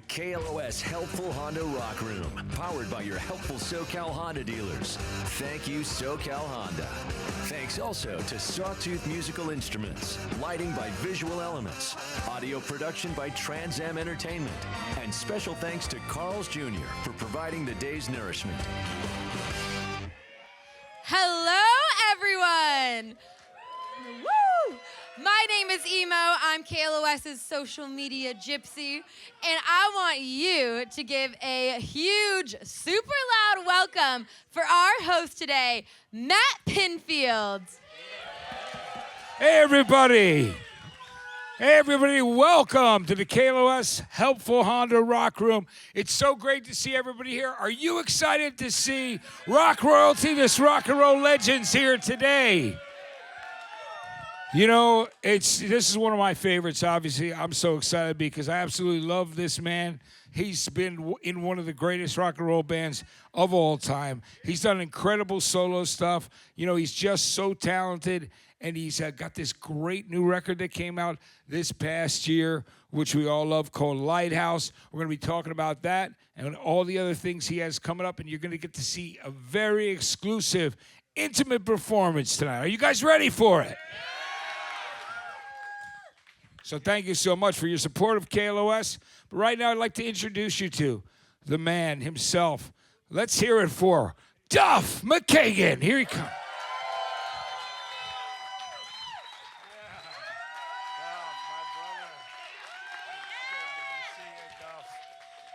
the KLOS Helpful Honda Rock Room, powered by your helpful SoCal Honda dealers. Thank you, SoCal Honda. Thanks also to Sawtooth Musical Instruments, lighting by Visual Elements, audio production by Trans Am Entertainment, and special thanks to Carl's Jr. for providing the day's nourishment. Hello, everyone. Woo! My name is Emo. I'm KLOS's social media gypsy, and I want you to give a huge, super loud welcome for our host today, Matt Pinfield. Hey, everybody. Hey, everybody. Welcome to the KLOS Helpful Honda Rock Room. It's so great to see everybody here. Are you excited to see rock royalty, this rock and roll legends here today? You know, this is one of my favorites, obviously. I'm so excited because I absolutely love this man. He's been in one of the greatest rock and roll bands of all time. He's done incredible solo stuff. You know, he's just so talented, and he's got this great new record that came out this past year, which we all love, called Lighthouse. We're going to be talking about that and all the other things he has coming up, and you're going to get to see a very exclusive, intimate performance tonight. Are you guys ready for it? So thank you so much for your support of KLOS. But right now, I'd like to introduce you to the man himself. Let's hear it for Duff McKagan. Here he comes.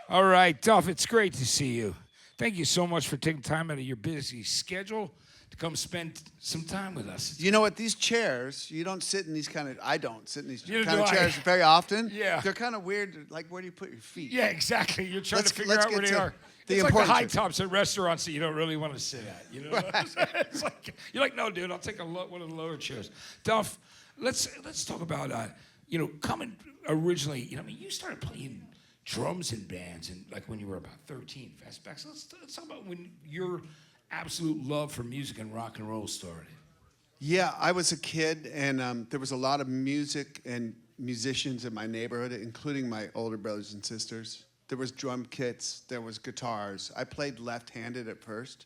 All right, Duff, it's great to see you. Thank you so much for taking time out of your busy schedule to come spend some time with us. You know what? These chairs, you don't sit in these kind of, I don't sit in these Neither kind of do I. chairs very often. Yeah. They're kind of weird. Like, where do you put your feet? Yeah, exactly. You're trying to figure let's out where get they to are. the It's like the important high shit. tops at restaurants that you don't really want to sit at. You know, it's like, you're like, no, dude, I'll take one of the lower chairs. Duff, let's talk about coming originally. You know, I mean, you started playing drums in bands and like when you were about 13, fast back. So let's talk about when your absolute love for music and rock and roll started. Yeah, I was a kid, and there was a lot of music and musicians in my neighborhood, including my older brothers and sisters. There was drum kits, there was guitars. I played left-handed at first.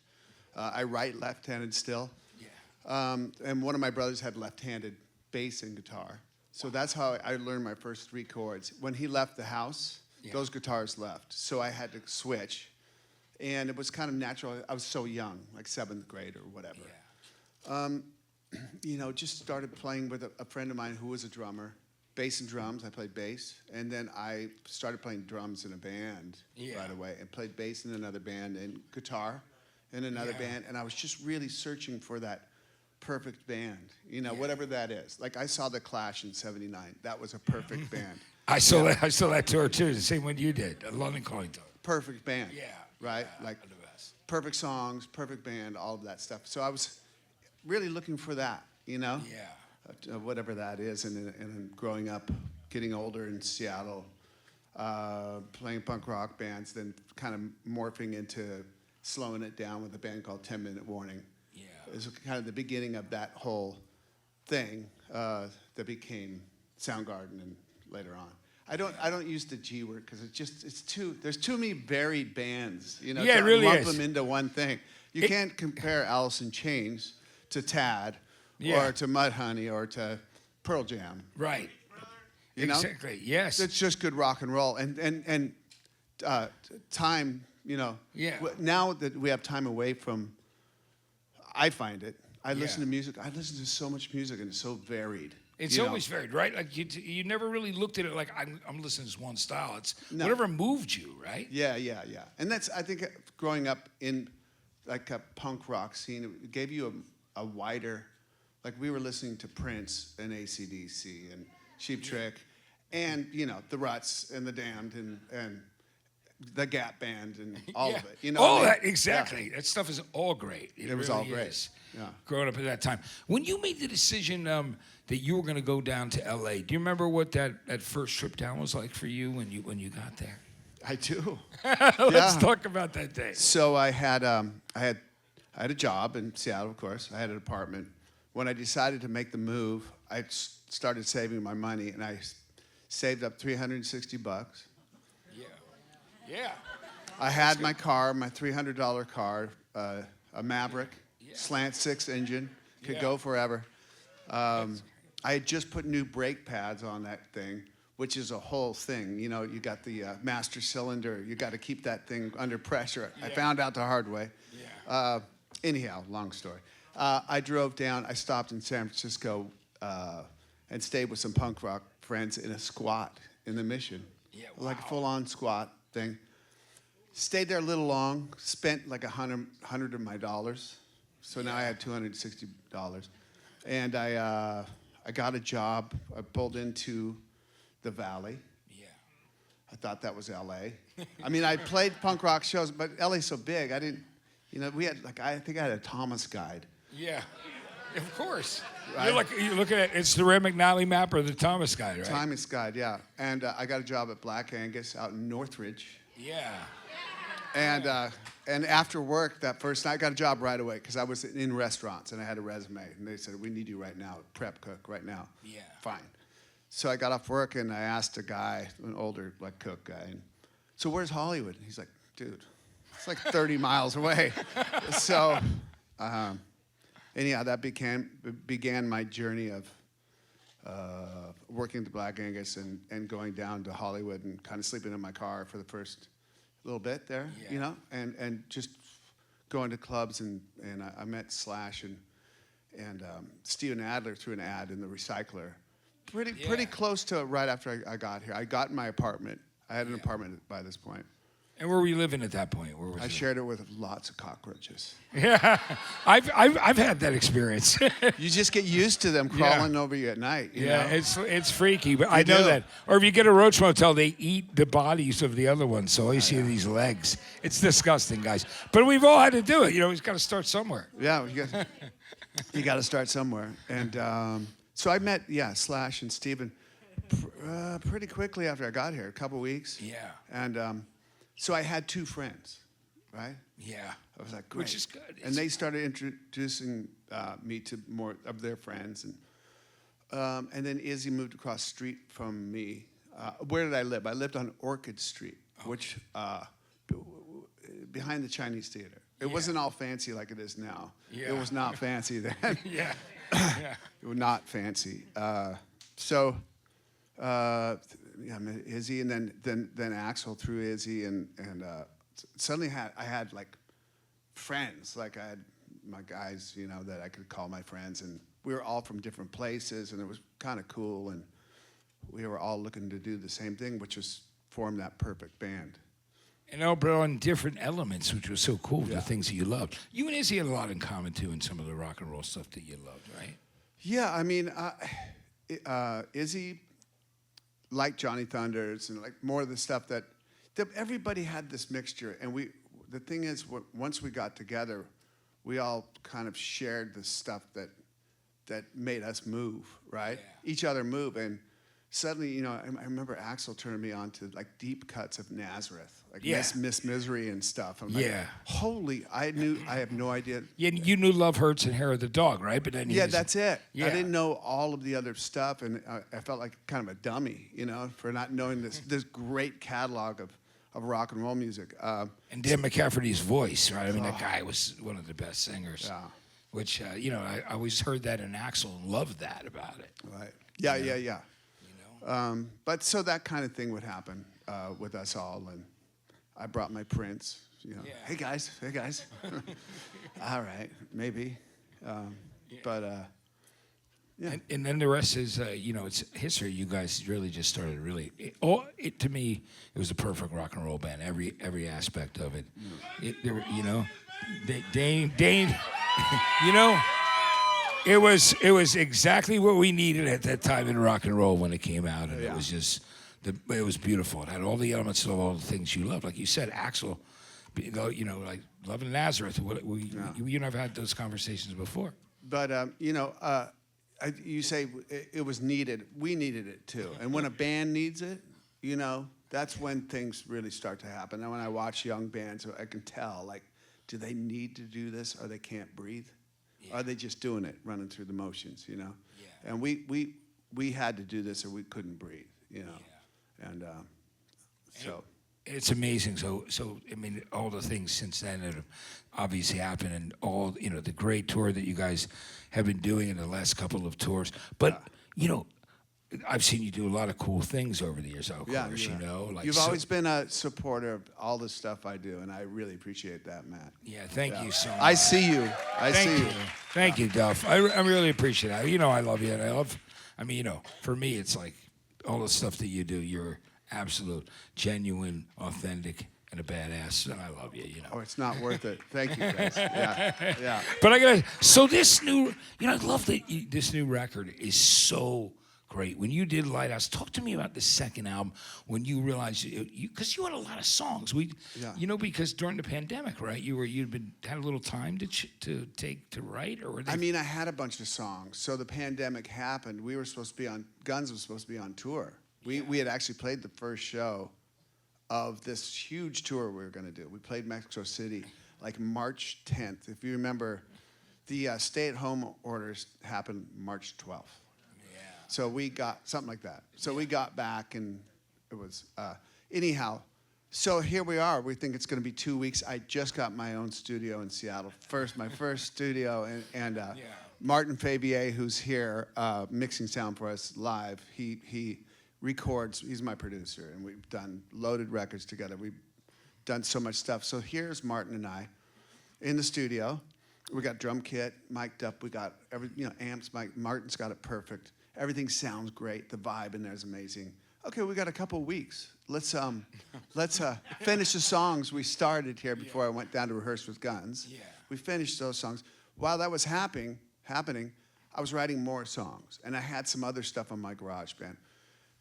I write left-handed still. Yeah. And one of my brothers had left-handed bass and guitar. So that's how I learned my first 3 chords. When he left the house, those guitars left. So I had to switch. And it was kind of natural. I was so young, like 7th grade or whatever. Yeah. Just started playing with a friend of mine who was a drummer. Bass and drums, I played bass. And then I started playing drums in a band right away. And played bass in another band and guitar in another band. And I was just really searching for that perfect band, whatever that is. Like I saw The Clash in '79. That was a perfect band. I saw that tour too, the same one you did, a London Calling tour. Perfect band. Yeah. Right? Yeah, Like the best. perfect songs, perfect band, all of that stuff. So I was really looking for that, Yeah. whatever that is. And then growing up, getting older in Seattle, playing punk rock bands, then kind of morphing into slowing it down with a band called 10 Minute Warning. Yeah. It was kind of the beginning of that whole thing that became Soundgarden and later on. I don't use the G word because there's too many varied bands, Yeah, it really lump is. them into one thing. You can't compare Alice in Chains to Tad or to Mudhoney or to Pearl Jam. Right. You know? Exactly. Yes. It's just good rock and roll and time. Yeah. Now that we have time away from, I find it. I listen to music. I listen to so much music and it's so varied. It's always varied, right? Like you never really looked at it like I'm listening to this one style. It's whatever moved you, right? Yeah. And that's, I think, growing up in like a punk rock scene, it gave you a wider, like we were listening to Prince and AC/DC and Cheap Trick and, the Ruts and the Damned and the Gap Band and all of it. That, exactly. Yeah. That stuff is all great. It was really all great. is. Yeah. Growing up at that time. When you made the decision that you were going to go down to L.A., do you remember what that first trip down was like for you when you got there? I do. Let's talk about that day. So I had a job in Seattle, of course. I had an apartment. When I decided to make the move, I started saving my money, and I saved up $360. Yeah. Yeah. I had my car, my $300 car, a Maverick, slant 6 engine, could go forever. I had just put new brake pads on that thing, which is a whole thing. You know, you got the master cylinder. You got to keep that thing under pressure. I found out the hard way. Yeah. Anyhow, long story. I drove down. I stopped in San Francisco and stayed with some punk rock friends in a squat in the Mission. Yeah, wow. Like a full-on squat thing. Stayed there a little long. Spent like $100 of my dollars. So now I had $260. And I got a job. I pulled into the Valley. Yeah. I thought that was L.A. I mean, I played punk rock shows, but L.A.'s so big, I didn't, you know, we had, like, I think I had a Thomas guide. Yeah, of course. Right? You're looking at, it's the Red McNally map or the Thomas guide, right? Thomas guide, yeah. And I got a job at Black Angus out in Northridge. Yeah. And after work that first night, I got a job right away because I was in restaurants and I had a resume. And they said, we need you right now, prep cook right now. Yeah. Fine. So I got off work and I asked a guy, an older like cook guy, and, so where's Hollywood? And he's like, dude, it's like 30 miles away. So anyhow, that began my journey of working at the Black Angus and going down to Hollywood and kind of sleeping in my car for the first little bit there, you know, and just going to clubs and I met Slash and Steven Adler through an ad in the Recycler. Pretty close to right after I got here. I got in my apartment. I had an apartment by this point. And where were you living at that point? Where was I shared it with lots of cockroaches. Yeah, I've had that experience. You just get used to them crawling over you at night. You know? It's freaky, but I know that. Or if you get a roach motel, they eat the bodies of the other ones, so all you see are these legs. It's disgusting, guys. But we've all had to do it. You know, we've got to start somewhere. Yeah, you got to start somewhere. And so I met Slash and Steven pretty quickly after I got here, a couple weeks. Yeah. And so I had 2 friends, right? Yeah. I was like, great. Which is good. And they started introducing me to more of their friends. And then Izzy moved across the street from me. Where did I live? I lived on Orchid Street, which behind the Chinese Theater. It wasn't all fancy like it is now. Yeah. It was not fancy then. Yeah. It was not fancy. I met Izzy, and then Axel through Izzy, and suddenly I had like friends, like I had my guys, you know, that I could call my friends, and we were all from different places, and it was kind of cool, and we were all looking to do the same thing, which was form that perfect band. And all brought on different elements, which was so cool, the things that you loved. You and Izzy had a lot in common, too, in some of the rock and roll stuff that you loved, right? Yeah, I mean, Izzy liked Johnny Thunders and like more of the stuff that everybody had this mixture. And the thing is, once we got together, we all kind of shared the stuff that made us move, right? Yeah. Each other move. And suddenly, you know, I remember Axel turning me on to like deep cuts of Nazareth, like Miss Misery and stuff. I'm like, holy, I have no idea. Yeah, you knew Love Hurts and Hair of the Dog, right? But then that's it. Yeah. I didn't know all of the other stuff, and I felt like kind of a dummy, you know, for not knowing this great catalog of rock and roll music. And Dan McCafferty's voice, right? I mean, that guy was one of the best singers. Yeah. Which, you know, I always heard that in Axel and loved that about it. Right. Yeah. But so that kind of thing would happen with us all, and I brought my prints. You know, hey guys. All right, maybe, but yeah. And then the rest is, you know, it's history. You guys really just started to me, it was a perfect rock and roll band. Every aspect of it. You know, Dane. You know. It was exactly what we needed at that time in rock and roll when it came out, and it was just, it was beautiful. It had all the elements of all the things you loved. Like you said, Axel, you know, like loving Nazareth. You never had those conversations before. But you know, you say it was needed. We needed it too. And when a band needs it, you know, that's when things really start to happen. And when I watch young bands, I can tell, like, do they need to do this or they can't breathe? Yeah. Are they just doing it, running through the motions, you know? Yeah. And we had to do this or we couldn't breathe, you know? Yeah. And so. It's amazing. So I mean, all the things since then that have obviously happened, and all the great tour that you guys have been doing in the last couple of tours. But I've seen you do a lot of cool things over the years. Of course, like you've always been a supporter of all the stuff I do, and I really appreciate that, Matt. Yeah, thank you so much. I see you. Thank you, Duff. I really appreciate it. I love you, and I love. I mean, for me, it's like all the stuff that you do. You're absolute, genuine, authentic, and a badass, and I love you. Oh, it's not worth it. Thank you, guys. Yeah. But I gotta. So this new, I love that this new record is so great. When you did Lighthouse, talk to me about the second album when you realized because you had a lot of songs. Because during the pandemic, right? Had a little time to write, or I mean, I had a bunch of songs. So the pandemic happened. We were supposed to be on Guns was supposed to be on tour. We had actually played the first show of this huge tour we were going to do. We played Mexico City like March 10th. If you remember, the stay-at-home orders happened March 12th. So we got something like that. So we got back, and it was anyhow. So here we are. We think it's going to be 2 weeks. I just got my own studio in Seattle, my first studio, and Martin Fabier, who's here mixing sound for us live. He records. He's my producer, and we've done loaded records together. We've done so much stuff. So here's Martin and I in the studio. We got drum kit mic'd up. We got amps. Martin's got it perfect. Everything sounds great. The vibe in there is amazing. Okay, we got a couple of weeks. Let's finish the songs we started here before I went down to rehearse with Guns. Yeah. We finished those songs. While that was happening, I was writing more songs, and I had some other stuff on my GarageBand.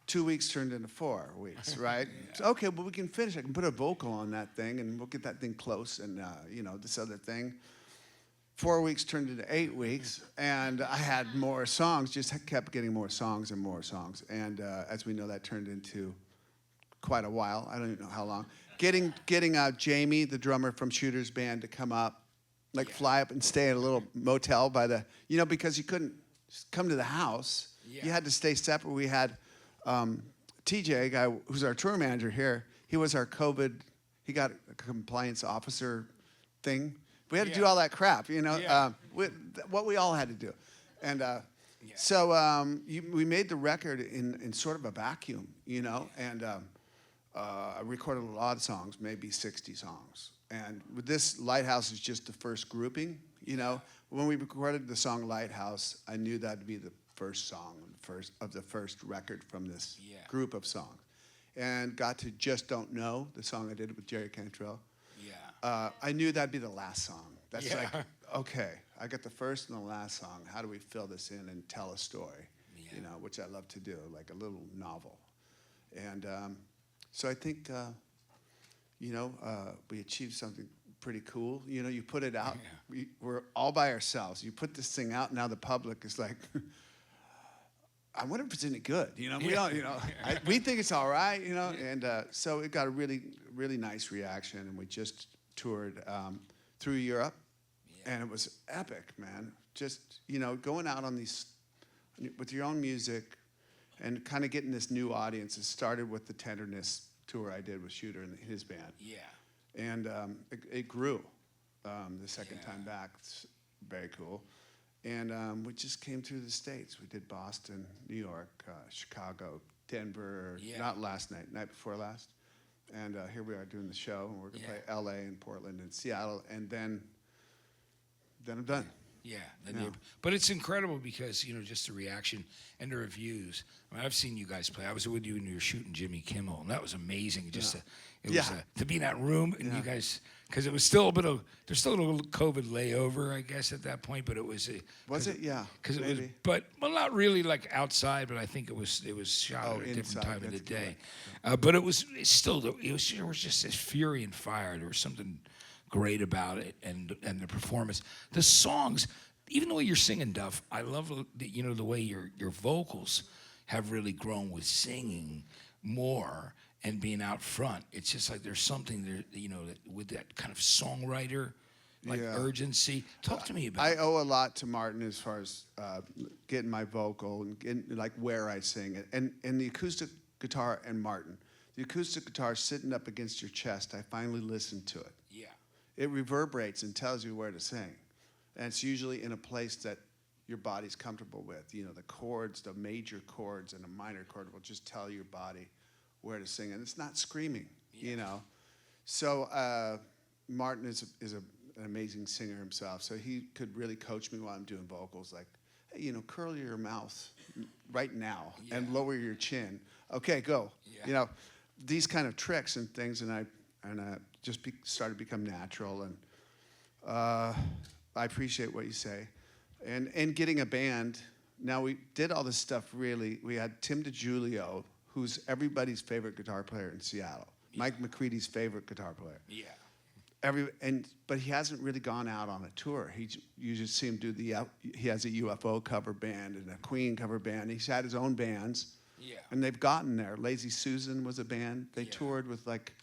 2 weeks turned into 4 weeks, right? So, okay, well, we can finish. I can put a vocal on that thing, and we'll get that thing close, and this other thing. 4 weeks turned into 8 weeks, and I had more songs, just kept getting more songs and more songs. And as we know, that turned into quite a while. I don't even know how long. Getting Jamie, the drummer from Shooter's band, to come up, fly up and stay at a little motel by the, because you couldn't come to the house. Yeah. You had to stay separate. We had TJ, a guy who's our tour manager here. He was our COVID, he got a compliance officer thing. We had to do all that crap, what we all had to do. And so we made the record in sort of a vacuum, and I recorded a lot of songs, maybe 60 songs. And with this, Lighthouse is just the first grouping, When we recorded the song Lighthouse, I knew that would be the first song of the first record from this group of songs. And got to Just Don't Know, the song I did with Jerry Cantrell. I knew that'd be the last song. That's okay, I got the first and the last song. How do we fill this in and tell a story? Which I love to do, like a little novel. And so I think, we achieved something pretty cool. You put it out. We're all by ourselves. You put this thing out, now the public is like, I wonder if it's any good. We don't. We think it's all right. And so it got a really, really nice reaction, and we just toured through Europe, and it was epic, man. Just going out on these with your own music, and kind of getting this new audience. It started with the Tenderness tour I did with Shooter and his band. Yeah. And it grew the second time back. It's very cool. And we just came through the States. We did Boston, New York, Chicago, Denver, not last night, night before last. And here we are doing the show. And we're going to play L.A. and Portland and Seattle. And then I'm done. But it's incredible because, just the reaction and the reviews. I mean, I've seen you guys play. I was with you when you were shooting Jimmy Kimmel, and that was amazing. Just to be in that room and you guys, because it was still there's still a little COVID layover, I guess, at that point. But it was was it? Yeah, because it was, not really like outside, but I think it was shot at a different time of the day. But it was there was just this fury and fire. There was something great about it, and the performance, the songs. Even the way you're singing, Duff, I love the way your vocals have really grown with singing more and being out front. It's just like there's something there, with that kind of songwriter urgency. Talk to me about it. I owe a lot to Martin as far as getting my vocal and getting, where I sing it, and the acoustic guitar and Martin. the acoustic guitar sitting up against your chest, I finally listened to it. Yeah. It reverberates and tells you where to sing. And it's usually in a place that your body's comfortable with. You know, the chords, the major chords and a minor chord will just tell your body where to sing. And it's not screaming, you know. So Martin is an amazing singer himself. So he could really coach me while I'm doing vocals. Like, hey, you know, curl your mouth right now and lower your chin. Okay, go. Yeah. You know, these kind of tricks and things. And I just started to become natural. And I appreciate what you say. And getting a band, now we did all this stuff really. We had Tim DiGiulio, who's everybody's favorite guitar player in Seattle. Yeah. Mike McCready's favorite guitar player. Yeah. But he hasn't really gone out on a tour. You just see him do he has a UFO cover band and a Queen cover band. He's had his own bands. Yeah. And they've gotten there. Lazy Susan was a band. They toured with like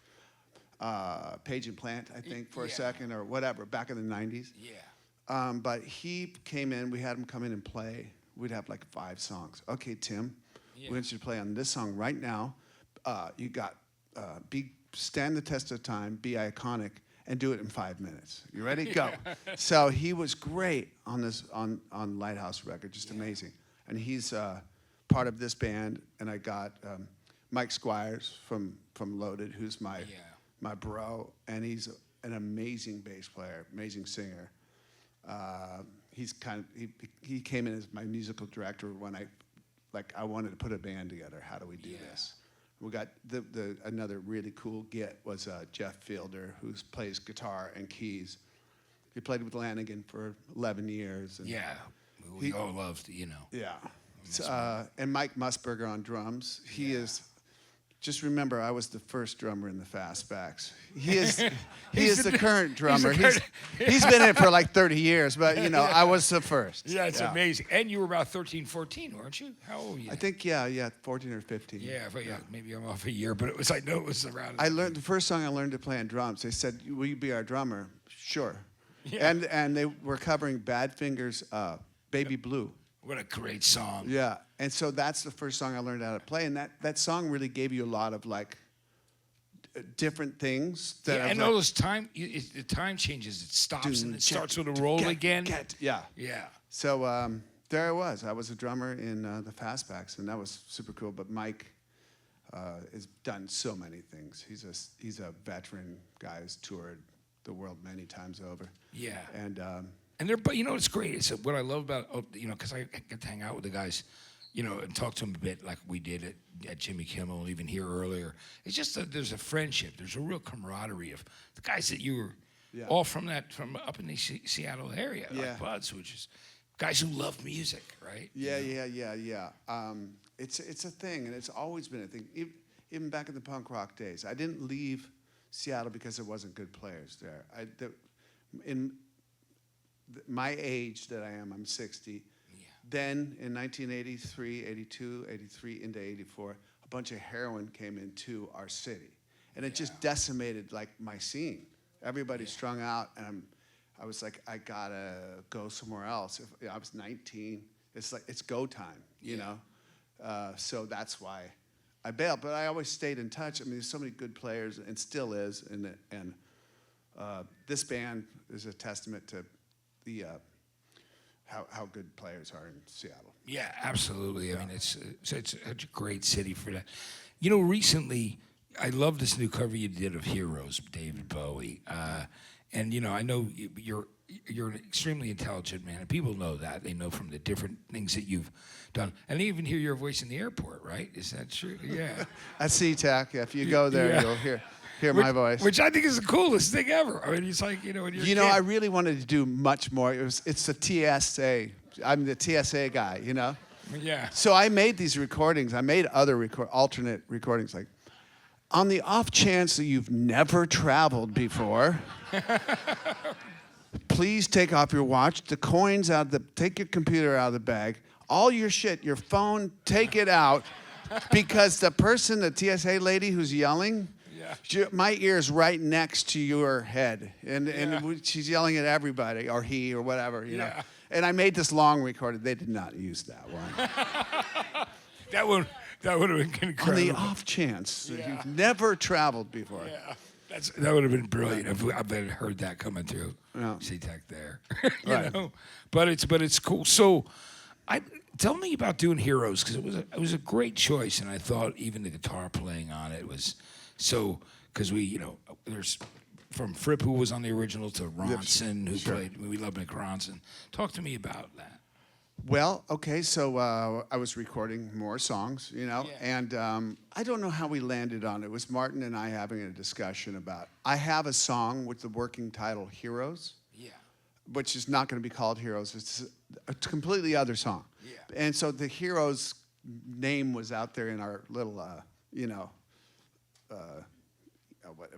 Page and Plant, I think, for a second or whatever, back in the 90s. Yeah. But he came in, we had him come in and play. We'd have like 5 songs. Okay, Tim, we want you to play on this song right now. You got stand the test of time, be iconic, and do it in 5 minutes. You ready? Go. So he was great on this on Lighthouse record, just amazing. And he's part of this band. And I got Mike Squires from Loaded, who's my bro, and he's an amazing bass player, amazing singer. He came in as my musical director when I wanted to put a band together. How do we do this? We got another really cool get was Jeff Fielder, who plays guitar and keys. He played with Lanigan for 11 years. And we all loved, you know. Yeah. And Mike Musburger on drums. He is. Just remember, I was the first drummer in the Fastbacks. He is the current drummer. He's been in it for like 30 years, but you know, I was the first. Yeah, it's amazing. And you were about 13, 14, weren't you? How old were you? I think 14 or 15. Yeah, maybe I'm off a year, but it was around. The first song I learned to play on drums. They said, "Will you be our drummer?" Sure. Yeah. And they were covering Badfinger's "Baby Blue." What a great song. Yeah, and so that's the first song I learned how to play, and that song really gave you a lot of like different things. And all this time, the time changes. It stops and it starts with a roll again. Yeah. So there I was. I was a drummer in the Fastbacks, and that was super cool. But Mike has done so many things. He's a veteran guy who's toured the world many times over. Yeah. But you know what's great? It's what I love about, you know, because I get to hang out with the guys, you know, and talk to them a bit like we did at Jimmy Kimmel and even here earlier. It's just that there's a friendship. There's a real camaraderie of the guys that you were all from up in the Seattle area, like Buds, which is guys who love music, right? Yeah. It's a thing, and it's always been a thing. Even back in the punk rock days, I didn't leave Seattle because there wasn't good players there. In my age that I am, I'm 60. Yeah. Then in 1983, 82, 83, into 84, a bunch of heroin came into our city. And it just decimated like my scene. Everybody strung out, and I was like, I gotta go somewhere else. I was 19. It's like, it's go time, you know? So that's why I bailed. But I always stayed in touch. I mean, there's so many good players, and still is. And this band is a testament to how good players are in Seattle. Yeah, absolutely. I mean, it's such a great city for that. You know, recently, I love this new cover you did of Heroes, David Bowie. And you know, I know you're an extremely intelligent man, and people know that. They know from the different things that you've done, and they even hear your voice in the airport, right? Is that true? Yeah. At SeaTac, if you go there, you'll hear my voice. Which I think is the coolest thing ever. I mean, it's like, you know, when you're I really wanted to do much more. It's the TSA. I'm the TSA guy, you know? Yeah. So I made these recordings. I made other alternate recordings. Like, on the off chance that you've never traveled before, please take off your watch, the coins take your computer out of the bag, all your shit, your phone, take it out, because the TSA lady who's yelling, my ear's right next to your head, and she's yelling at everybody, or he, or whatever, you know. And I made this long recording. They did not use that one. That would have been incredible. On the off chance that you've never traveled before. Yeah. That would have been brilliant if I've heard that coming through. Yeah. C-Tech there. Right. know? But it's cool. So tell me about doing Heroes, because it was a great choice, and I thought even the guitar playing on it was so, because there's from Fripp, who was on the original, to Ronson, who played. We love Mick Ronson. Talk to me about that. Well, okay, so I was recording more songs, and I don't know how we landed on it. It was Martin and I having a discussion about, I have a song with the working title Heroes, which is not going to be called Heroes. It's a completely other song. Yeah. And so the Heroes name was out there in our little,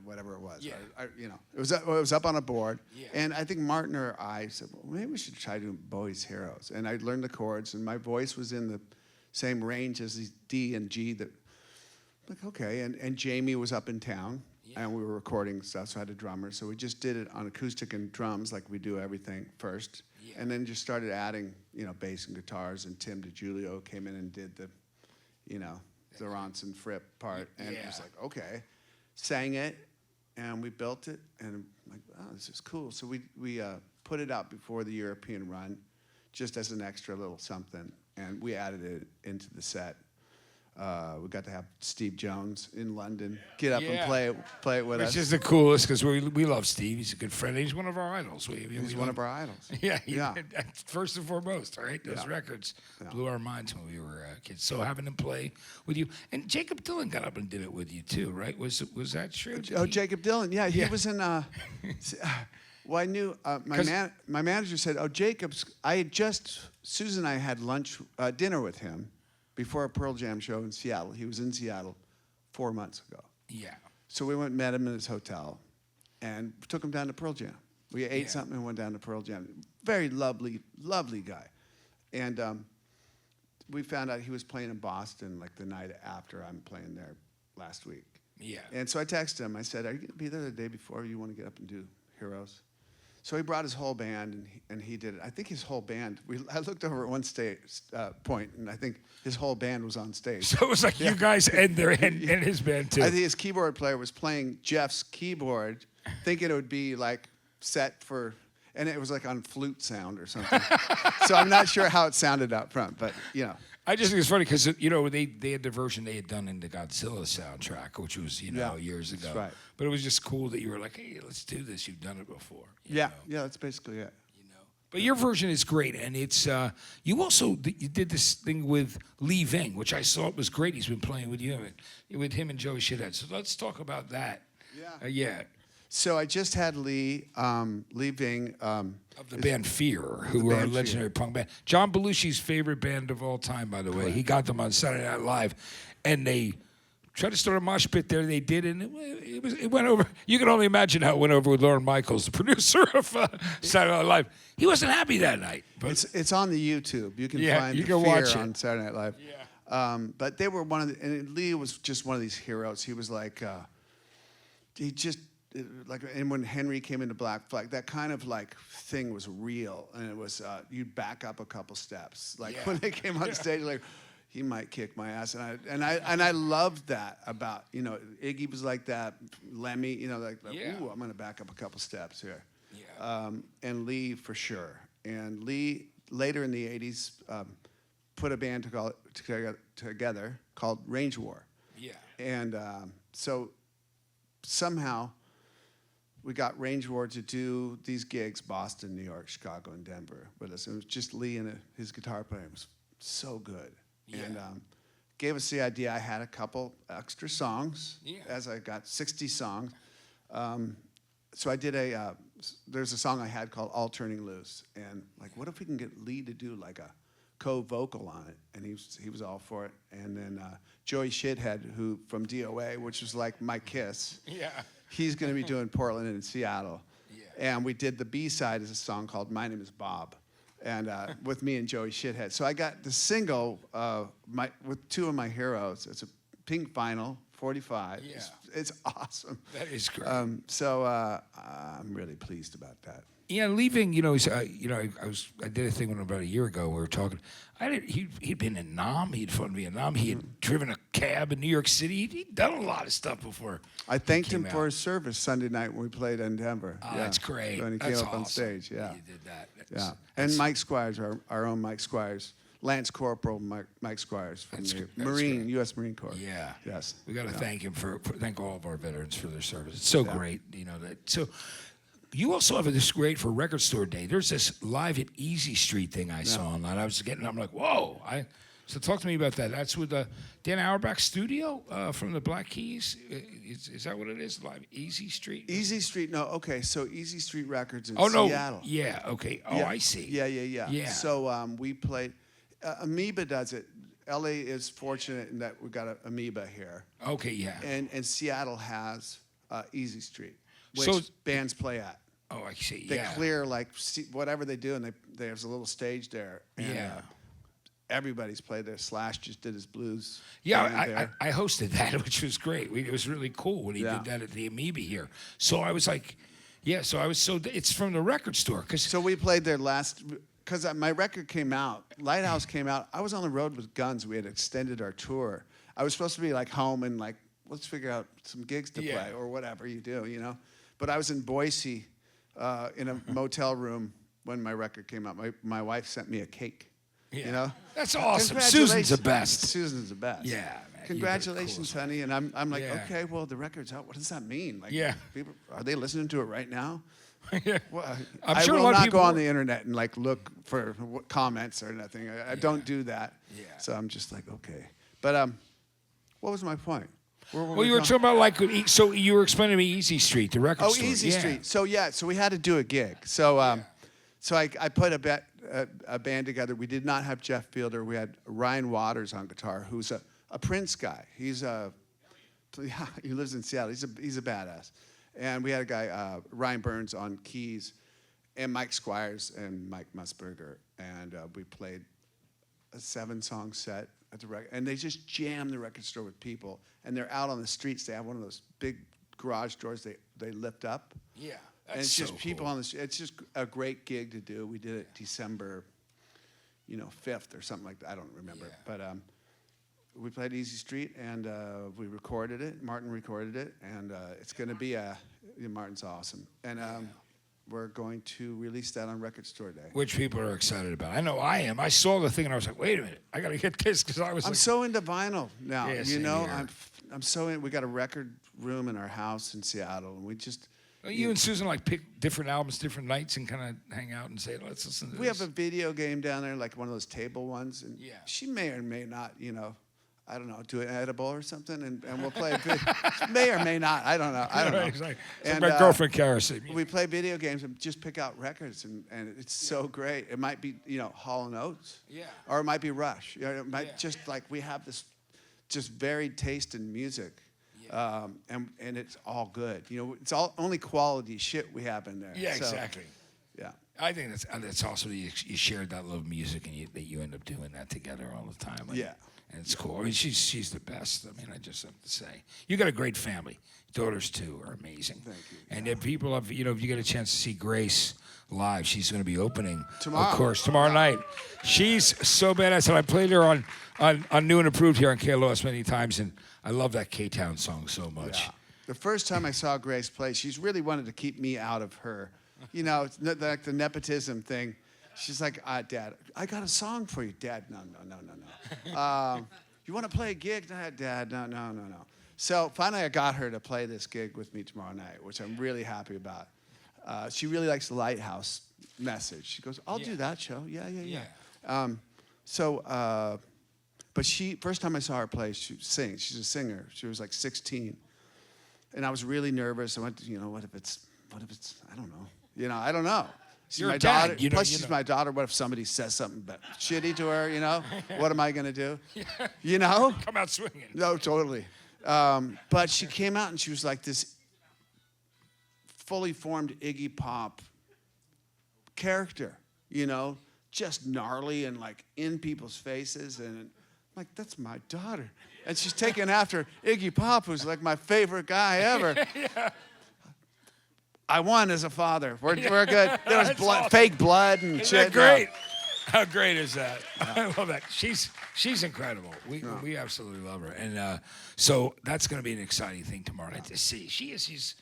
whatever it was. Yeah. It was up on a board. Yeah. And I think Martin or I said, well, maybe we should try doing Bowie's Heroes. And I learned the chords, and my voice was in the same range as these D and G. That, like, okay. And Jamie was up in town, and we were recording stuff, so I had a drummer. So we just did it on acoustic and drums, like we do everything first. Yeah. And then just started adding, bass and guitars. And Tim DiGiulio came in and did the Ronson Fripp part. And it was like, okay. Sang it, and we built it, and I'm like, oh, this is cool. So we put it out before the European run, just as an extra little something, and we added it into the set. We got to have Steve Jones in London get up and play it with us. Which is the coolest, because we love Steve. He's a good friend. He's one of our idols. He's one of our idols. Yeah. First and foremost, right? Those records blew our minds when we were kids. So having him play with you, and Jacob Dylan got up and did it with you too, right? Was that true? Jacob Dylan, he was in. Well, I knew my manager said, "Oh, Jacob's." Susan and I had dinner with him before a Pearl Jam show in Seattle. He was in Seattle 4 months ago. Yeah. So we went and met him in his hotel and took him down to Pearl Jam. We ate something and went down to Pearl Jam. Very lovely, lovely guy. And we found out he was playing in Boston like the night after I'm playing there last week. Yeah. And so I texted him. I said, are you going to be there the day before? You want to get up and do Heroes? So he brought his whole band, and he did it. I think his whole band, I looked over at one point, and I think his whole band was on stage. So it was like you guys and his band, too. I think his keyboard player was playing Jeff's keyboard, thinking it would be like set for, and it was like on flute sound or something. So I'm not sure how it sounded out front, but, I just think it's funny because, they had the version they had done in the Godzilla soundtrack, which was, years ago. Right. But it was just cool that you were like, hey, let's do this. You've done it before. Yeah, that's basically it. But your version is great, and it's you did this thing with Lee Ving, which I thought was great. He's been playing with him and Joey Shithead. So let's talk about that. Yeah. So I just had Lee Ving. Of the band Fear, who are a legendary punk band. John Belushi's favorite band of all time, by the way. He got them on Saturday Night Live, and they tried to start a mosh pit there. They did, and it went over. You can only imagine how it went over with Lorne Michaels, the producer of Saturday Night Live. He wasn't happy that night. But it's on the YouTube. You can find you can Fear watch on Saturday Night Live. Yeah. But they were and Lee was just one of these heroes. He was like, and when Henry came into Black Flag, that kind of like thing was real, and it was you'd back up a couple steps. Like when they came on stage, like he might kick my ass, and I loved that about Iggy was like that, Lemmy, ooh, I'm gonna back up a couple steps here. Yeah. And Lee for sure, and Lee later in the '80s put a band together called Range War. Yeah. And so somehow we got Range War to do these gigs, Boston, New York, Chicago, and Denver with us. It was just Lee and his guitar player. It was so good. Yeah. And gave us the idea. I had a couple extra songs, as I got 60 songs. So I did there's a song I had called All Turning Loose. And like, what if we can get Lee to do like a co-vocal on it? And he was all for it. And then Joey Shithead, who from DOA, which was like my Kiss. Yeah. He's going to be doing Portland and Seattle. Yeah. And we did the B-side is a song called My Name is Bob, and with me and Joey Shithead. So I got the single with two of my heroes. It's a pink vinyl, 45. Yeah. It's awesome. That is great. So I'm really pleased about that. Yeah, leaving. I did a thing with him about a year ago. We were talking. He'd been in Nam. He'd fought in Vietnam. He had driven a cab in New York City. He'd done a lot of stuff before. I thanked him for his service Sunday night when we played in Denver. Oh, that's great. When he That's came up on awesome. stage, yeah. You did that. Yeah. And Mike Squires, our own Mike Squires, Lance Corporal Mike Squires from the Marine, great. U.S. Marine Corps. Yeah. Yes. We got to thank him thank all of our veterans for their service. It's so great, that. So you also have this great for Record Store Day. There's this Live at Easy Street thing I saw online. I'm like, whoa. So talk to me about that. That's with Dan Auerbach's studio from the Black Keys. Is that what it is? Live Easy Street? Easy Street, no, okay, so Easy Street Records in Seattle. Yeah, okay. Oh, yeah. I see. Yeah. So we played, Amoeba does it. LA is fortunate in that we've got an Amoeba here. Okay, yeah. And Seattle has Easy Street, which So- bands play at. Oh, I see. They clear whatever they do, and there's a little stage there. And, everybody's played there. Slash just did his blues. Yeah, I hosted that, which was great. It was really cool when he did that at the Amoeba here. So I was like, it's from the record store. So we played there because my record came out. Lighthouse came out. I was on the road with Guns. We had extended our tour. I was supposed to be like home and like, let's figure out some gigs to play or whatever you do, But I was in Boise in a motel room when my record came out. My wife sent me a cake. Yeah. That's awesome. Susan's the best. Susan's the best. Yeah, man. Congratulations, honey. And I'm like, okay, well, the record's out. What does that mean? Like, people, are they listening to it right now? Well, I'm sure I a will lot of not people go on the internet and like look for comments or nothing. I don't do that. Yeah. So I'm just like, okay. But what was my point? Well, you were talking about so you were explaining to me Easy Street, the record store. Oh, Easy Street. So so we had to do a gig. So I put a band together. We did not have Jeff Fielder. We had Ryan Waters on guitar, who's a Prince guy. He lives in Seattle. He's a badass. And we had a guy, Ryan Burns, on keys, and Mike Squires and Mike Musburger. And we played a 7-song set at the record. And they just jam the record store with people. And they're out on the streets. They have one of those big garage doors they lift up. Yeah. And it's just so people cool. on the street. It's just a great gig to do. We did it December, 5th or something like that. I don't remember. Yeah. But we played Easy Street, and we recorded it. Martin recorded it, and it's going to be Martin's awesome. And we're going to release that on Record Store Day. Which people are excited about. I know I am. I saw the thing, and I was like, wait a minute. I got to get this, because I'm so into vinyl now. Yeah, same here. I'm so in. We got a record room in our house in Seattle, and we just... You and Susan pick different albums, different nights, and kind of hang out and say, let's listen to this. We have a video game down there, like one of those table ones, and she may or may not, I don't know, do an edible or something, and we'll play a video. May or may not, I don't know. Exactly. And my girlfriend Kara said. We play video games and just pick out records, and it's so great. It might be, Hall & Oates. Yeah. Or it might be Rush. It might just like we have this just varied taste in music. And it's all good. It's all only quality shit we have in there. Yeah, exactly. Yeah. I think that's awesome that you shared that love of music and that you end up doing that together all the time. And it's cool. I mean, she's the best. I mean, I just have to say. You got a great family. Daughters, too, are amazing. Thank you. And if people have, if you get a chance to see Grace live, she's going to be opening, tomorrow. Of course, tomorrow night. She's so badass. And I played her on New and Improved here on KLOS many times, and I love that K-Town song so much. Yeah. The first time I saw Grace play, she's really wanted to keep me out of her. It's like the nepotism thing. She's like, Dad, I got a song for you. Dad, no. You want to play a gig? Dad, no. So finally I got her to play this gig with me tomorrow night, which I'm really happy about. She really likes the Lighthouse message. She goes, I'll do that show. Yeah. But first time I saw her play, she sings. She's a singer. She was like 16. And I was really nervous. I went, what if it's, I don't know. I don't know. She's You're my a dad, daughter. Plus, she's my daughter. What if somebody says something shitty to her, What am I going to do? Come out swinging. No, totally. But she came out and she was like this fully formed Iggy Pop character, just gnarly and like in people's faces. And I'm like, that's my daughter. And she's taken after Iggy Pop, who's like my favorite guy ever. I won as a father. We're good. There was awesome. fake blood and Isn't shit. that great? How great is that? I love that. She's incredible. We absolutely love her, and so that's going to be an exciting thing tomorrow night to see. She's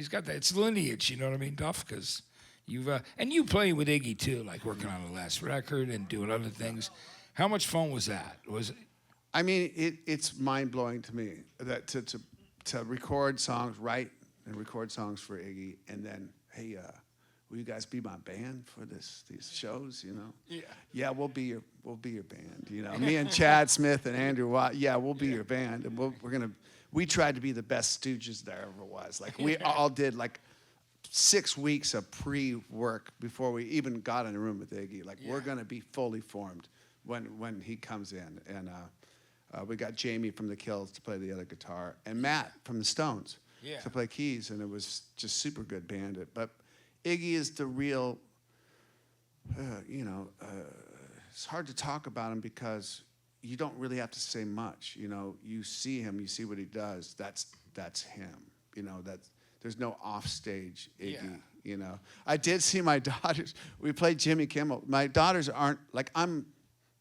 got that. It's lineage, you know what I mean, Duff? Because you've and you playing with Iggy too, like working on the last record and doing other things. How much fun was that? Was it? I mean, it's mind blowing to me that to record songs, write and record songs for Iggy, and then hey. Will you guys be my band for these shows? You know. Yeah. Yeah, we'll be your band. You know, me and Chad Smith and Andrew Watt. Yeah, we'll be your band, and we tried to be the best Stooges there ever was. Like we all did like 6 weeks of pre-work before we even got in a room with Iggy. Like we're gonna be fully formed when he comes in, and we got Jamie from the Kills to play the other guitar, and Matt from the Stones to play keys, and it was just super good band. But Iggy is the real, it's hard to talk about him because you don't really have to say much. You know, you see him, you see what he does. That's him. You know, there's no offstage Iggy. Yeah. You know, I did see my daughters. We played Jimmy Kimmel. My daughters aren't like I'm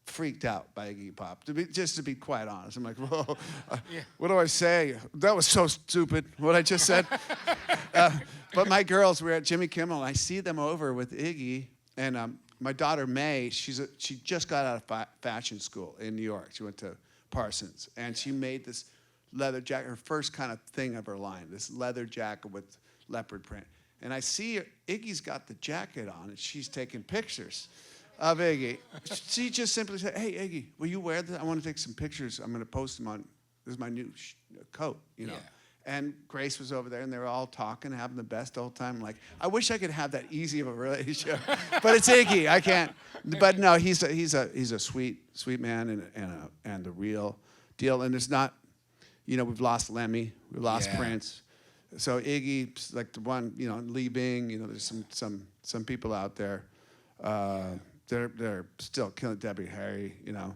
freaked out by Iggy Pop. To be quite honest, I'm like, whoa, what do I say? That was so stupid. What I just said. But my girls were at Jimmy Kimmel, and I see them over with Iggy, and my daughter May, she just got out of fashion school in New York. She went to Parsons, and she made this leather jacket, her first kind of thing of her line, this leather jacket with leopard print. And I see her, Iggy's got the jacket on, and she's taking pictures of Iggy. She just simply said, hey, Iggy, will you wear this? I want to take some pictures. I'm going to post them on, this is my new coat, you know. Yeah. And Grace was over there, and they were all talking, having the best old time. Like, I wish I could have that easy of a relationship, but it's Iggy. I can't. But no, he's a sweet man and the real deal. And there's not, you know, we've lost Lemmy, we lost Prince, so Iggy's like the one. You know, Lee Bing. You know, there's some people out there. They're still killing Debbie Harry. You know.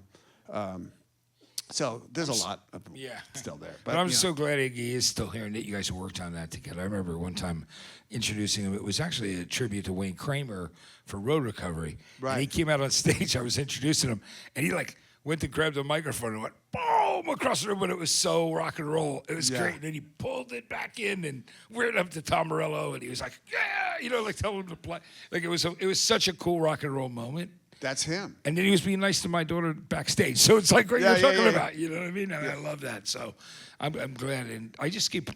So there's a lot of them still there. But I'm so glad Iggy is still here and that you guys worked on that together. I remember one time introducing him. It was actually a tribute to Wayne Kramer for Road Recovery. Right. And he came out on stage. I was introducing him, and he like went to grab the microphone and went boom across the room. But it was so rock and roll. It was great. And then he pulled it back in and went up to Tom Morello, and he was like, yeah, you know, like telling him to play. Like it was such a cool rock and roll moment. That's him. And then he was being nice to my daughter backstage. So it's like what you're talking about. You know what I mean? And I love that. So I'm glad. And I just gave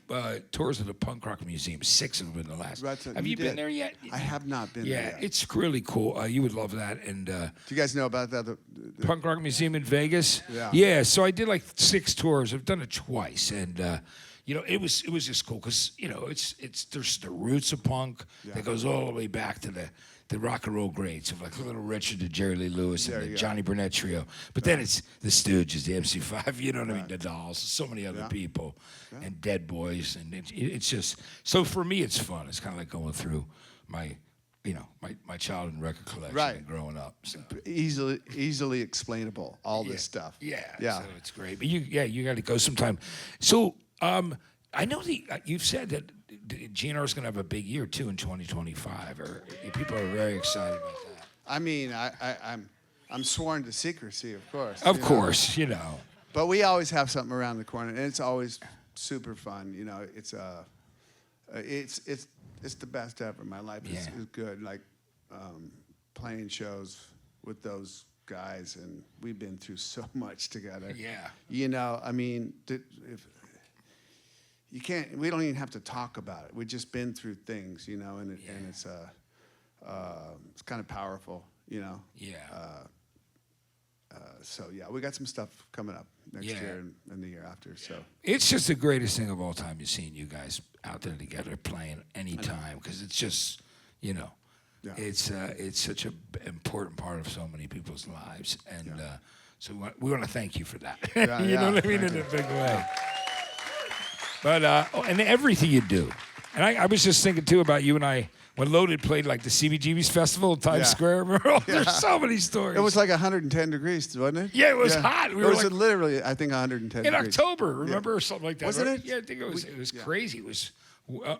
tours of the Punk Rock Museum, 6 of them in the last. Right, have you been there yet? I have not been there yet. Yeah, it's really cool. You would love that. And do you guys know about that? The Punk Rock Museum in Vegas? Yeah. Yeah, so I did like 6 tours. I've done it twice. And, you know, it was just cool because, you know, there's the roots of punk that goes all the way back to the rock and roll greats of like Little Richard, the Jerry Lee Lewis, and the Johnny Burnett trio. But then it's the Stooges, the MC5, you know what I mean, the Dolls, so many other people, and Dead Boys, and it's just, so for me it's fun. It's kind of like going through my childhood record collection and growing up. So. Easily explainable, all this stuff. Yeah, so it's great. But you got to go sometime. So I know you've said that GNR is going to have a big year too in 2025. Or people are very excited about that. I mean, I'm sworn to secrecy, of course. Of course, you know. But we always have something around the corner, and it's always super fun. You know, it's the best ever. My life is good. Like playing shows with those guys, and we've been through so much together. Yeah. You know, I mean, we don't even have to talk about it. We've just been through things, you know, and it's kind of powerful, you know. Yeah. So we got some stuff coming up next year and the year after. So it's just the greatest thing of all time. You've seen you guys out there together playing anytime because it's just, you know, it's such an important part of so many people's lives, and so we want to thank you for that. You know what I mean, in a big way. But and everything you do, and I was just thinking too about you and I when Loaded played like the CBGB's festival in Times Square. Remember? There's so many stories. It was like 110 degrees, wasn't it? Yeah, it was hot. It was literally, I think, 110 in degrees. October, remember, or something like that. Wasn't right? it? Yeah, I think it was crazy. It was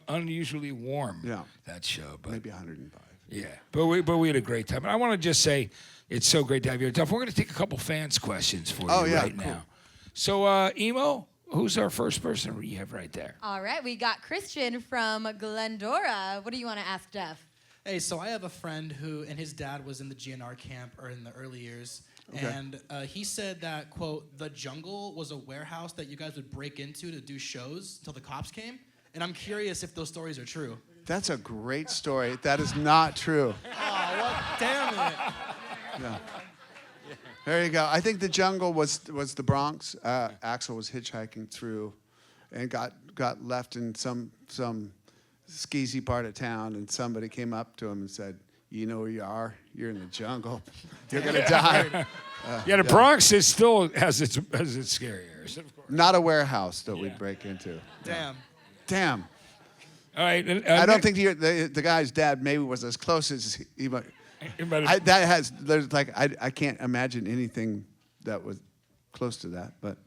unusually warm. Yeah. That show, but Maybe 105. yeah, but we had a great time. And I want to just say it's so great to have you, Duff. We're going to take a couple fans' questions for you right cool. now. So, Emo, who's our first person you have right there? All right, we got Christian from Glendora. What do you want to ask Duff? Hey, so I have a friend who, and his dad was in the GNR camp or in the early years. Okay. And he said that, quote, the jungle was a warehouse that you guys would break into to do shows until the cops came. And I'm curious if those stories are true. That's a great story. That is not true. Oh, what? Damn it. No. There you go. I think the jungle was the Bronx. Axl was hitchhiking through and got left in some skeezy part of town, and somebody came up to him and said, "You know where you are? You're in the jungle. You're going to die." The Bronx is still has its scary areas, of course. Not a warehouse that we'd break into. Damn. All right. I don't think the guy's dad maybe was as close as he might. I can't imagine anything that was close to that, but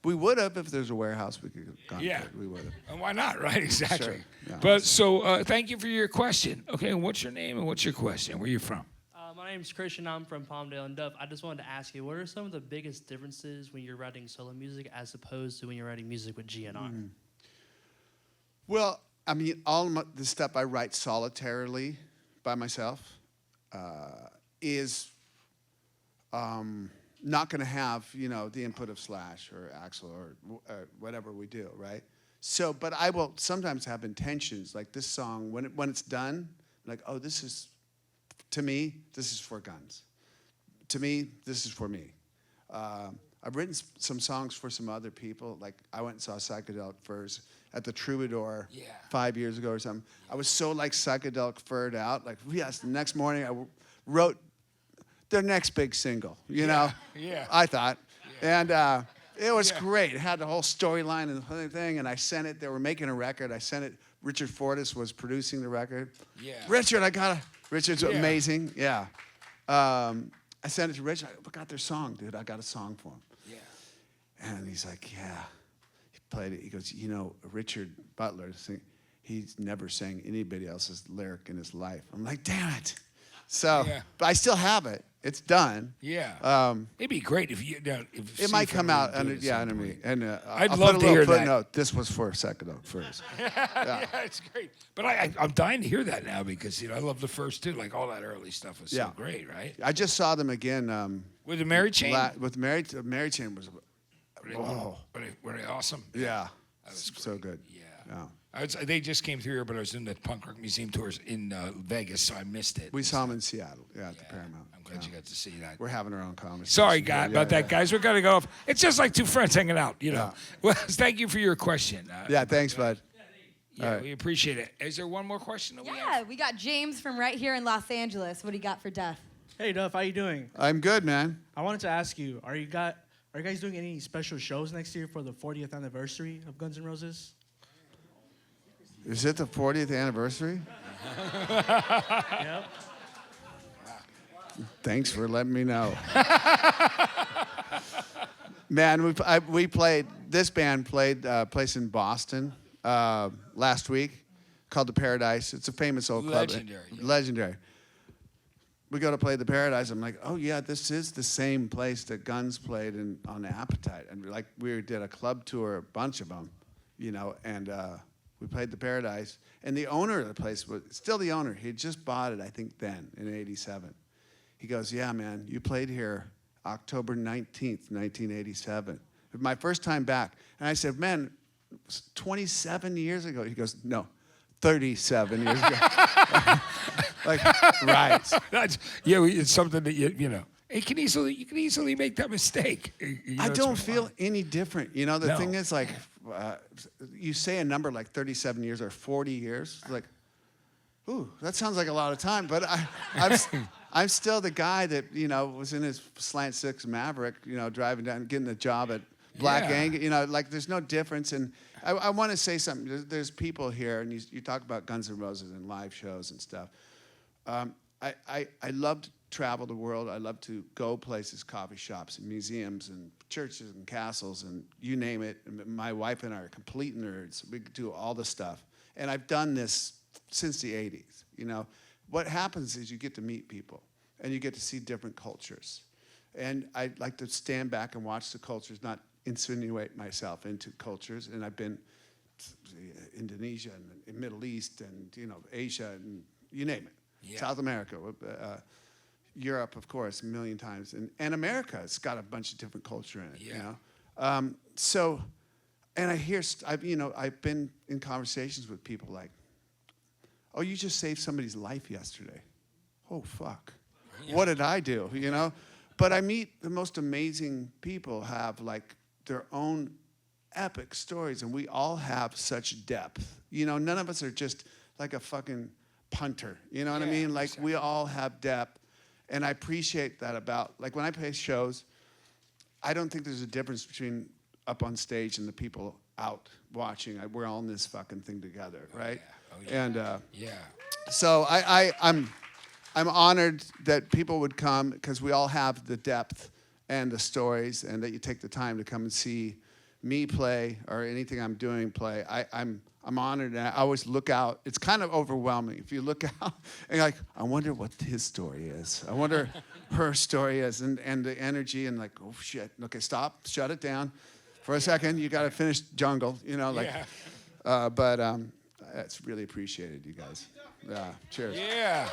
we would have if there's a warehouse we could have gone to. We would have. And why not, right? Exactly. Sure. Yeah. But so thank you for your question. Okay, and what's your name and what's your question? Where are you from? My name's Christian. I'm from Palmdale and Duff. I just wanted to ask you, what are some of the biggest differences when you're writing solo music as opposed to when you're writing music with GNR? Well, I mean, all the stuff I write solitarily by myself is not going to have, the input of Slash or Axl or whatever we do, right? So, but I will sometimes have intentions, like this song, when it's done, like, oh, to me, this is for Guns. To me, this is for me. I've written some songs for some other people. Like, I went and saw Psychedelic Furs at the Troubadour 5 years ago or something. I was so, Psychedelic Furred out. Like, yes, the next morning I wrote their next big single, you know? Yeah. I thought. Yeah. And it was great. It had the whole storyline and the whole thing, and I sent it. They were making a record. I sent it. Richard Fortas was producing the record. Yeah. Richard's amazing. Yeah. I sent it to Richard. I got their song, dude. I got a song for him. Yeah. And he's like, yeah. He played it. He goes, Richard Butler, he's never sang anybody else's lyric in his life. I'm like, damn it. So, but I still have it. It's done. Yeah. It'd be great if you. If it might come out under me. And I'd I'll love put a to little hear footnote. This was for Psychedelic First. Yeah, it's great. But I'm dying to hear that now because I love the first two. Like all that early stuff was so great, right? I just saw them again. With the Mary Chain. With Mary Chain was. Were they awesome? Yeah. That was so good. Yeah. They just came through here, but I was in the Punk Rock Museum tours in Vegas, so I missed it. We saw them in Seattle, at the Paramount. I'm glad you got to see that. We're having our own comedy. Sorry, about that, guys. We're going to go off. It's just like two friends hanging out, Well, thank you for your question. Thanks, bud. Yeah, we appreciate it. Is there one more question that we have? We got James from right here in Los Angeles. What do you got for Duff? Hey, Duff, how you doing? I'm good, man. I wanted to ask you, are you guys doing any special shows next year for the 40th anniversary of Guns N' Roses? Is it the 40th anniversary? Yep. Thanks for letting me know. Man, this band played a place in Boston last week called the Paradise. It's a famous old club. Legendary. We go to play the Paradise. I'm like, oh yeah, this is the same place that Guns played on Appetite. And we did a club tour, a bunch of them, and we played the Paradise. And the owner of the place was still the owner. He had just bought it, I think, then in '87. He goes, yeah, man, you played here October 19th, 1987. My first time back. And I said, man, 27 years ago. He goes, no, 37 years ago. Right. It's something that you can easily make that mistake. I don't feel any different. The thing is, you say a number like 37 years or 40 years, ooh, that sounds like a lot of time. But I'm still the guy that was in his Slant 6 Maverick, driving down, getting a job at Black Angus. There's no difference. And I want to say something. There's people here, and you talk about Guns N' Roses and live shows and stuff. I love to travel the world. I love to go places, coffee shops and museums and churches and castles and you name it. And my wife and I are complete nerds. We do all the stuff. And I've done this since the 80s, you know. What happens is you get to meet people, and you get to see different cultures. And I like to stand back and watch the cultures, not insinuate myself into cultures. And I've been to Indonesia and Middle East and, you know, Asia and you name it. Yeah. South America, Europe, of course, a million times. And America, it's got a bunch of different culture in it, you know. And I hear, I've been in conversations with people like, oh, you just saved somebody's life yesterday. Oh, fuck. Yeah. What did I do, you know? But I meet the most amazing people, have like their own epic stories, and we all have such depth. You know, none of us are just like a fucking punter, you know what I mean? Like, we all have depth, and I appreciate that about, like, when I play shows, I don't think there's a difference between up on stage and the people out watching. We're all in this fucking thing together, right? Oh, yeah. And so I'm honored that people would come, because we all have the depth and the stories, and that you take the time to come and see me play or anything I'm doing play. I'm honored, and I always look out. It's kind of overwhelming if you look out and you're like, I wonder what his story is. I wonder her story is, and the energy, and like, oh shit, okay, stop, shut it down for a second. You got to finish Jungle, you know, like. But it's really appreciated, you guys. Yeah, cheers. Yeah.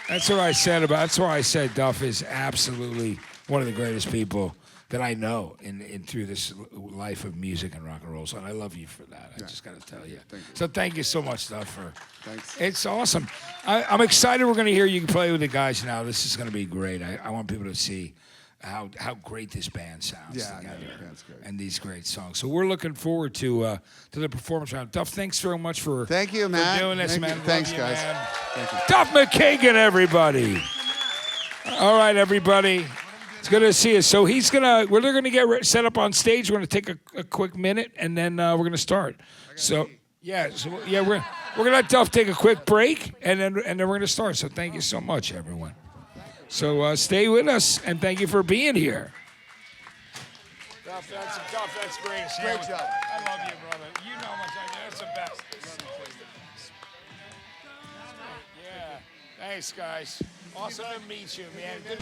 That's what I said about. That's why I said Duff is absolutely one of the greatest people that I know in through this life of music and rock and roll. So I love you for that. I just got to tell you. Thank you. So thank you so much, Duff. For thanks. It's awesome. I'm excited. We're going to hear you play with the guys now. This is going to be great. I want people to see how great this band sounds together, and these great songs. So we're looking forward to the performance round. Duff, thanks very much for thank you, man. For doing this, man. Thanks, you, guys. Man. Thank you. Duff McKagan, everybody. All right, everybody. It's good to see us. So we're gonna get set up on stage. We're gonna take a quick minute, and then we're gonna start. We're gonna let Duff take a quick break, and then we're gonna start. So thank you so much, everyone. So stay with us, and thank you for being here. Duff, that's great. Great job. I love you, brother. You know how much I do. That's the best. Yeah. Thanks, guys. Awesome to meet you, man. Good.